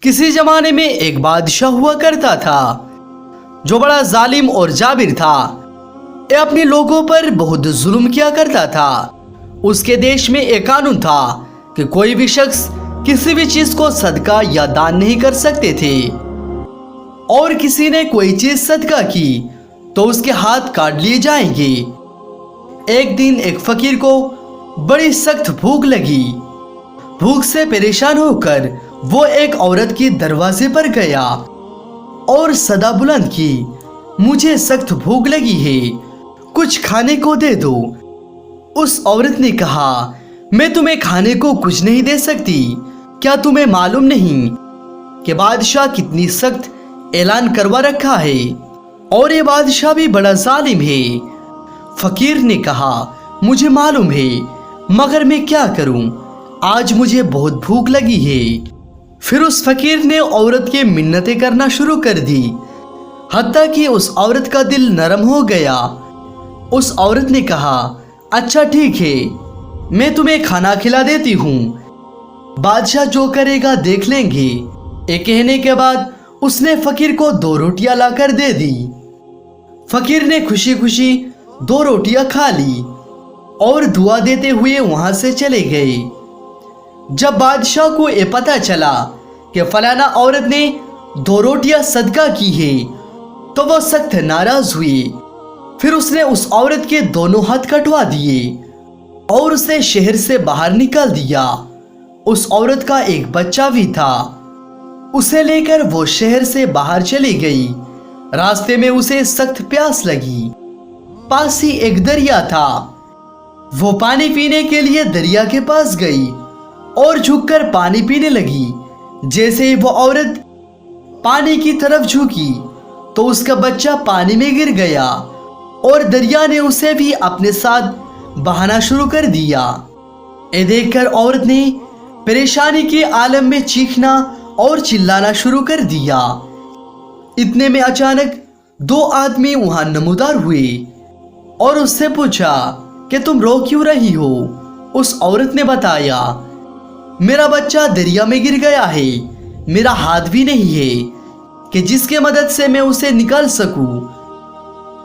किसी जमाने में एक बादशाह हुआ करता था जो बड़ा जालिम और जाबिर था। ये अपने लोगों पर बहुत जुल्म किया करता था। उसके देश में एक कानून था कि कोई भी शख्स किसी भी चीज को सदका या दान नहीं कर सकते थे, और किसी ने कोई चीज सदका की तो उसके हाथ काट लिए जाएंगे। एक दिन एक फकीर को बड़ी सख्त भूख लगी। भूख से परेशान होकर वो एक औरत के दरवाजे पर गया और सदा बुलंद की, मुझे सख्त भूख लगी है, कुछ खाने को दे दो। उस औरत ने कहा, मैं तुम्हें खाने को कुछ नहीं दे सकती। क्या तुम्हें मालूम नहीं कि बादशाह कितनी सख्त ऐलान करवा रखा है, और ये बादशाह भी बड़ा जालिम है। फकीर ने कहा, मुझे मालूम है, मगर मैं क्या करूं, आज मुझे बहुत भूख लगी है। फिर उस फकीर ने औरत के मिन्नतें करना शुरू कर दी, हत्ता कि उस औरत का दिल नरम हो गया। उस औरत ने कहा, अच्छा ठीक है, मैं तुम्हें खाना खिला देती हूँ, बादशाह जो करेगा देख लेंगे। ये कहने के बाद उसने फकीर को 2 रोटियां लाकर दे दी। फकीर ने खुशी खुशी 2 रोटियां खा ली और दुआ देते हुए वहां से चले गए। जब बादशाह को ये पता चला कि फलाना औरत ने 2 रोटियां सदका की है तो वो सख्त नाराज हुई। फिर उसने उस औरत के दोनों हाथ कटवा दिए और उसे शहर से बाहर निकाल दिया। उस औरत का एक बच्चा भी था। उसे लेकर वो शहर से बाहर चली गई। रास्ते में उसे सख्त प्यास लगी। पास ही एक दरिया था। वो पानी पीने के लिए दरिया के पास गई और झुककर पानी पीने लगी। जैसे ही वो औरत पानी की तरफ झुकी तो उसका बच्चा पानी में गिर गया और दरिया ने उसे भी अपने साथ बहाना शुरू कर दिया। ये देखकर औरत ने परेशानी के आलम में चीखना और चिल्लाना शुरू कर दिया। इतने में अचानक 2 आदमी वहां नमूदार हुए और उससे पूछा कि तुम रो क्यों रही हो। उस औरत ने बताया, मेरा बच्चा दरिया में गिर गया है, मेरा हाथ भी नहीं है कि जिसके मदद से मैं उसे निकाल सकूं।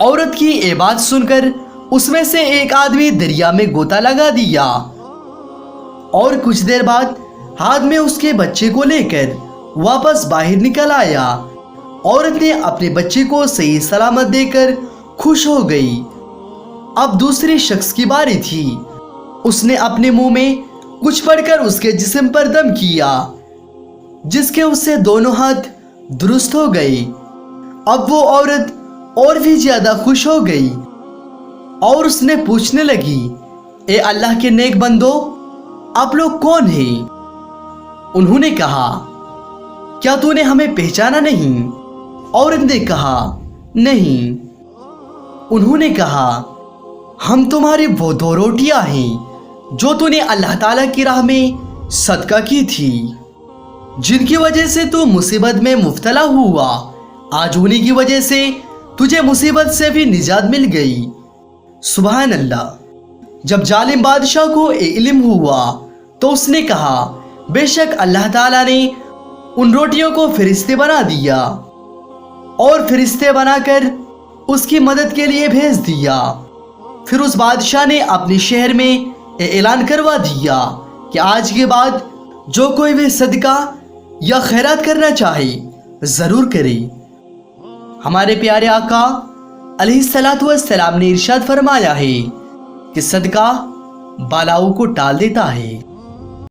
औरत की ये बात सुनकर उसमें से एक आदमी दरिया में गोता लगा दिया और कुछ देर बाद हाथ में उसके बच्चे को लेकर वापस बाहर निकल आया। औरत ने अपने बच्चे को सही सलामत देकर खुश हो गई। अब दूसरे शख्स की बारी थी। उसने अपने मुंह में कुछ पड़कर उसके जिस्म पर दम किया, जिसके उससे दोनों हाथ दुरुस्त हो गए। अब वो औरत और भी ज्यादा खुश हो गई और उसने पूछने लगी, ए अल्लाह के नेक बंदो, आप लोग कौन हैं? उन्होंने कहा, क्या तूने हमें पहचाना नहीं? औरत ने कहा, नहीं। उन्होंने कहा, हम तुम्हारी वो 2 रोटियां हैं जो तूने अल्लाह ताला की राह में सदका की थी, जिनकी वजह से तू मुसीबत में मुब्तला हुआ। आज उन्हीं की वजह से तुझे मुसीबत से भी निजात मिल गई। सुभान अल्लाह। जब जालिम बादशाह को इल्म हुआ तो उसने कहा, बेशक अल्लाह ताला ने उन रोटियों को फरिश्ते बना दिया और फरिश्ते बनाकर उसकी मदद के लिए भेज दिया। फिर उस बादशाह ने अपने शहर में ऐलान करवा दिया कि आज के बाद जो कोई भी सदका या खैरात करना चाहे जरूर करे। हमारे प्यारे आका अलैहिस्सलातु वस्सलाम ने इरशाद फरमाया है कि सदका बालाओं को टाल देता है।